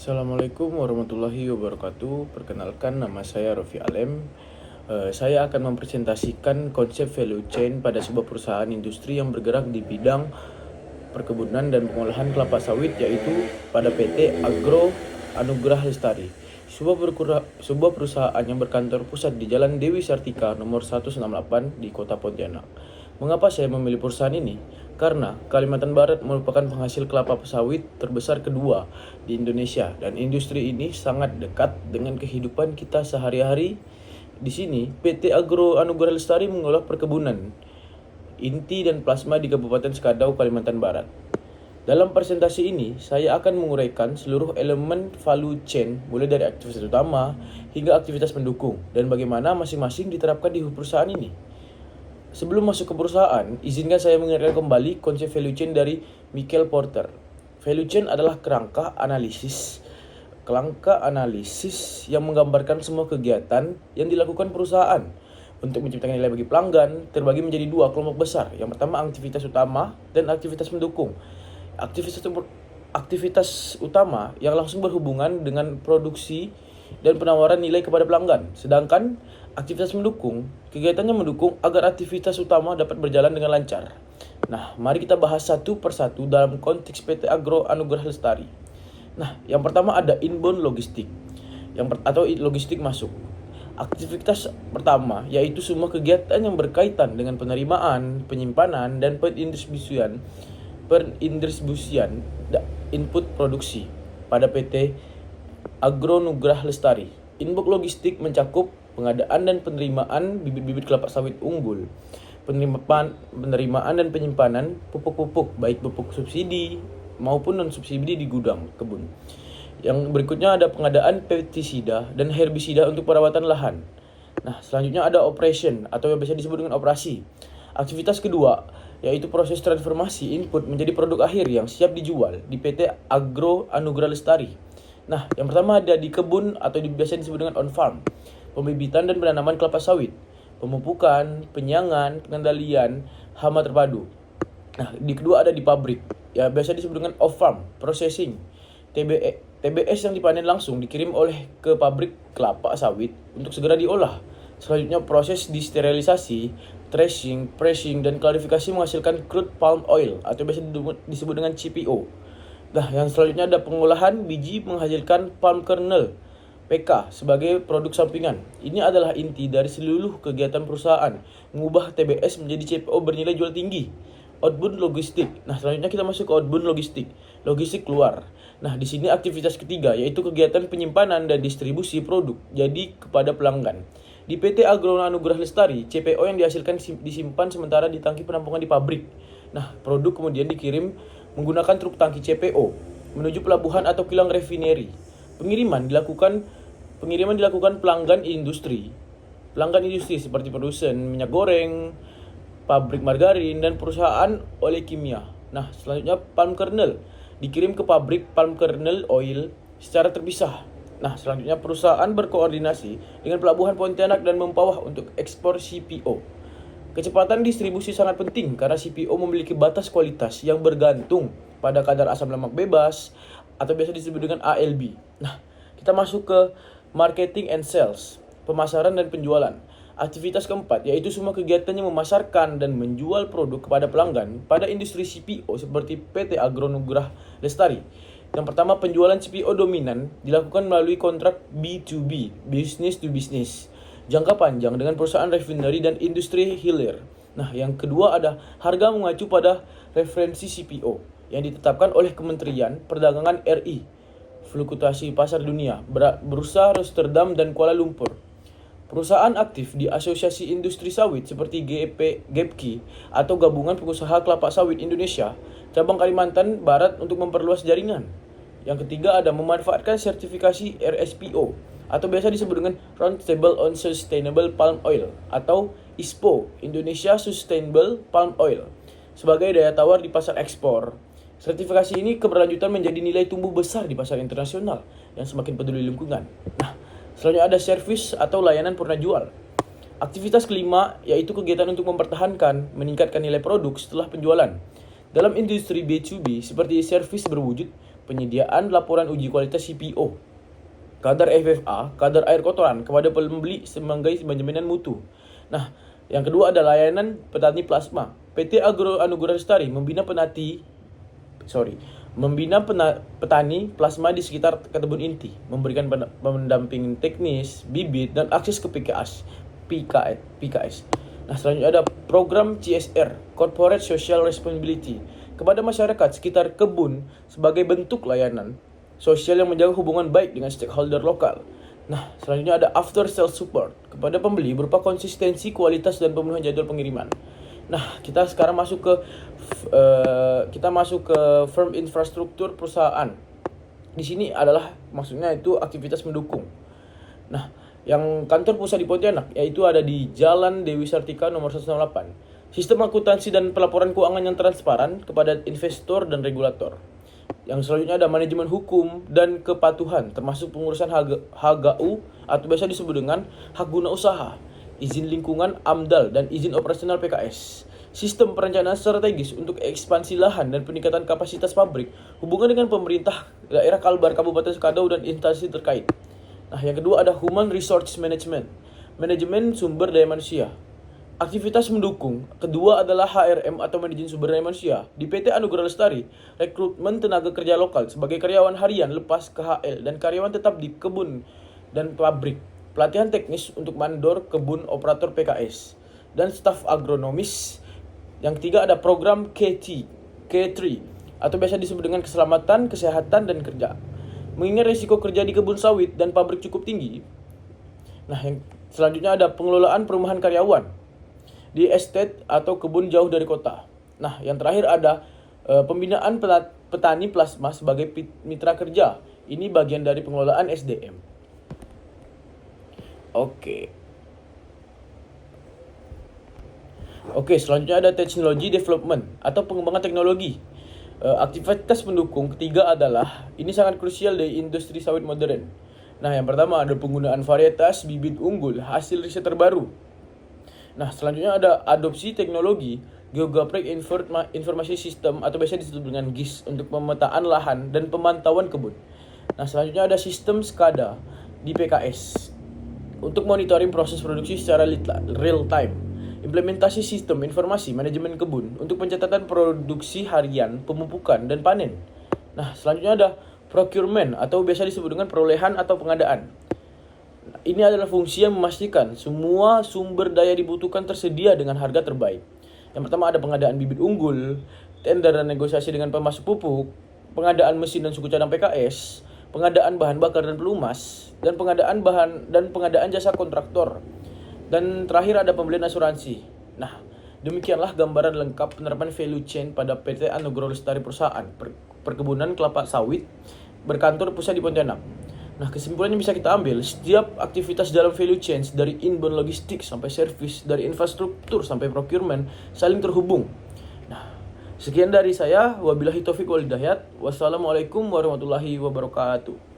Assalamualaikum warahmatullahi wabarakatuh. Perkenalkan, nama saya Rofi Alem. Saya akan mempresentasikan konsep value chain pada sebuah perusahaan industri yang bergerak di bidang perkebunan dan pengolahan kelapa sawit, yaitu pada PT Agro Anugrah Lestari, sebuah perusahaan yang berkantor pusat di Jalan Dewi Sartika nomor 168 di Kota Pontianak. Mengapa saya memilih perusahaan ini? Karena Kalimantan Barat merupakan penghasil kelapa sawit terbesar kedua di Indonesia, dan industri ini sangat dekat dengan kehidupan kita sehari-hari. Di sini, PT Agro Anugrah Lestari mengolah perkebunan, inti dan plasma di Kabupaten Sekadau, Kalimantan Barat. Dalam presentasi ini, saya akan menguraikan seluruh elemen value chain, mulai dari aktivitas utama hingga aktivitas pendukung, dan bagaimana masing-masing diterapkan di perusahaan ini. Sebelum masuk ke perusahaan, izinkan saya mengingatkan kembali konsep value chain dari Michael Porter. Value chain adalah kerangka analisis yang menggambarkan semua kegiatan yang dilakukan perusahaan untuk menciptakan nilai bagi pelanggan, terbagi menjadi dua kelompok besar. Yang pertama, aktivitas utama dan aktivitas pendukung. Aktivitas utama yang langsung berhubungan dengan produksi dan penawaran nilai kepada pelanggan. Sedangkan aktivitas mendukung, kegiatannya mendukung agar aktivitas utama dapat berjalan dengan lancar. Nah, mari kita bahas satu persatu dalam konteks PT Agro Anugrah Lestari. Nah, yang pertama ada inbound logistik, atau logistik masuk. Aktivitas pertama yaitu semua kegiatan yang berkaitan dengan penerimaan, penyimpanan, dan perindistribusian input produksi pada PT Agro Anugrah Lestari. Inbound logistik mencakup pengadaan dan penerimaan bibit-bibit kelapa sawit unggul, penerimaan dan penyimpanan pupuk-pupuk, baik pupuk subsidi maupun non-subsidi di gudang kebun. Yang berikutnya ada pengadaan pestisida dan herbisida untuk perawatan lahan. Nah, selanjutnya ada operation atau yang biasa disebut dengan operasi. Aktivitas kedua yaitu proses transformasi input menjadi produk akhir yang siap dijual di PT Agro Anugrah Lestari. Nah, yang pertama ada di kebun atau biasa disebut dengan on farm. Pembibitan dan penanaman kelapa sawit, pemupukan, penyangan, pengendalian hama terpadu. Nah, di kedua ada di pabrik, ya biasa disebut dengan off farm processing. TBS yang dipanen langsung dikirim oleh ke pabrik kelapa sawit untuk segera diolah. Selanjutnya proses disterilisasi, threshing, pressing, dan klarifikasi menghasilkan crude palm oil atau biasa disebut dengan CPO. Nah, yang selanjutnya ada pengolahan biji menghasilkan palm kernel PK sebagai produk sampingan. Ini adalah inti dari seluruh kegiatan perusahaan, mengubah TBS menjadi CPO bernilai jual tinggi. Outbound logistik. Nah, selanjutnya kita masuk ke outbound logistik. Logistik keluar. Nah, di sini aktivitas ketiga yaitu kegiatan penyimpanan dan distribusi produk jadi kepada pelanggan. Di PT Agro Anugrah Lestari, CPO yang dihasilkan disimpan sementara di tangki penampungan di pabrik. Nah, produk kemudian dikirim menggunakan truk tangki CPO menuju pelabuhan atau kilang refinery. Pengiriman dilakukan pelanggan industri seperti produsen minyak goreng, pabrik margarin, dan perusahaan oleh kimia. Nah, selanjutnya palm kernel dikirim ke pabrik palm kernel oil secara terpisah. Nah, selanjutnya perusahaan berkoordinasi dengan pelabuhan Pontianak dan Mempawah untuk ekspor CPO. Kecepatan distribusi sangat penting karena CPO memiliki batas kualitas yang bergantung pada kadar asam lemak bebas atau biasa disebut dengan ALB. Nah, kita masuk ke marketing and sales, pemasaran dan penjualan. Aktivitas keempat yaitu semua kegiatan yang memasarkan dan menjual produk kepada pelanggan pada industri CPO seperti PT Agro Anugrah Lestari. Yang pertama, penjualan CPO dominan dilakukan melalui kontrak B2B, business to business, jangka panjang dengan perusahaan refinery dan industri hilir. Nah, yang kedua ada harga mengacu pada referensi CPO yang ditetapkan oleh Kementerian Perdagangan RI. Fluktuasi pasar dunia, bursa Rotterdam dan Kuala Lumpur. Perusahaan aktif di Asosiasi Industri Sawit seperti GEPKI atau Gabungan Pengusaha Kelapa Sawit Indonesia, cabang Kalimantan Barat untuk memperluas jaringan. Yang ketiga ada memanfaatkan sertifikasi RSPO atau biasa disebut dengan Roundtable on Sustainable Palm Oil atau ISPO, Indonesia Sustainable Palm Oil, sebagai daya tawar di pasar ekspor. Sertifikasi ini keberlanjutan menjadi nilai tumbuh besar di pasar internasional yang semakin peduli lingkungan. Nah, selanjutnya ada servis atau layanan purna jual. Aktivitas kelima yaitu kegiatan untuk mempertahankan, meningkatkan nilai produk setelah penjualan. Dalam industri B2B seperti servis berwujud, penyediaan laporan uji kualitas CPO, kadar FFA, kadar air kotoran kepada pembeli sebagai jaminan mutu. Nah, yang kedua ada layanan petani plasma. PT Agro Anugerah Lestari membina petani plasma di sekitar kebun inti, memberikan pendampingan teknis, bibit, dan akses ke PKS. Nah, selanjutnya ada program CSR, Corporate Social Responsibility, kepada masyarakat sekitar kebun sebagai bentuk layanan sosial yang menjaga hubungan baik dengan stakeholder lokal. Nah, selanjutnya ada after sales support kepada pembeli berupa konsistensi, kualitas, dan pemenuhan jadwal pengiriman. Nah, kita sekarang masuk ke firm infrastruktur perusahaan. Di sini adalah maksudnya itu aktivitas mendukung. Nah, yang kantor pusat di Pontianak yaitu ada di Jalan Dewi Sartika nomor 108. Sistem akuntansi dan pelaporan keuangan yang transparan kepada investor dan regulator. Yang selanjutnya ada manajemen hukum dan kepatuhan, termasuk pengurusan HGU atau biasa disebut dengan hak guna usaha, izin lingkungan AMDAL, dan izin operasional PKS. Sistem perencanaan strategis untuk ekspansi lahan dan peningkatan kapasitas pabrik, hubungan dengan pemerintah daerah Kalbar, Kabupaten Sukadau, dan instansi terkait. Nah, yang kedua ada Human Resource Management, manajemen sumber daya manusia. Aktivitas mendukung kedua adalah HRM atau manajemen sumber daya manusia. Di PT Anugerah Lestari, rekrutmen tenaga kerja lokal sebagai karyawan harian lepas KHL dan karyawan tetap di kebun dan pabrik. Pelatihan teknis untuk mandor kebun operator PKS dan staf agronomis. Yang ketiga ada program K3 atau biasa disebut dengan keselamatan, kesehatan, dan kerja. Mengingat risiko kerja di kebun sawit dan pabrik cukup tinggi. Nah, yang selanjutnya ada pengelolaan perumahan karyawan di estate atau kebun jauh dari kota. Nah, yang terakhir ada pembinaan petani plasma sebagai mitra kerja. Ini bagian dari pengelolaan SDM. Oke, selanjutnya ada technology development atau pengembangan teknologi. Aktivitas pendukung ketiga adalah ini sangat krusial dari industri sawit modern. Nah, yang pertama ada penggunaan varietas bibit unggul hasil riset terbaru. Nah, selanjutnya ada adopsi teknologi Geographic Information System atau biasa disebut dengan GIS untuk pemetaan lahan dan pemantauan kebun. Nah, selanjutnya ada sistem SCADA di PKS untuk monitoring proses produksi secara real time. Implementasi sistem informasi manajemen kebun untuk pencatatan produksi harian, pemupukan, dan panen. Nah, selanjutnya ada procurement atau biasa disebut dengan perolehan atau pengadaan. Ini adalah fungsi yang memastikan semua sumber daya dibutuhkan tersedia dengan harga terbaik. Yang pertama ada pengadaan bibit unggul, tender dan negosiasi dengan pemasok pupuk, pengadaan mesin dan suku cadang PKS, pengadaan bahan bakar dan pelumas, dan pengadaan jasa kontraktor. Dan terakhir ada pembelian asuransi. Nah, demikianlah gambaran lengkap penerapan value chain pada PT Anugerah Lestari Perusahaan Perkebunan Kelapa Sawit berkantor pusat di Pontianak. Nah, kesimpulan yang bisa kita ambil, setiap aktivitas dalam value chain dari inbound logistik sampai service, dari infrastruktur sampai procurement saling terhubung. Nah, sekian dari saya. Wabillahi taufiq wal hidayah. Wassalamualaikum warahmatullahi wabarakatuh.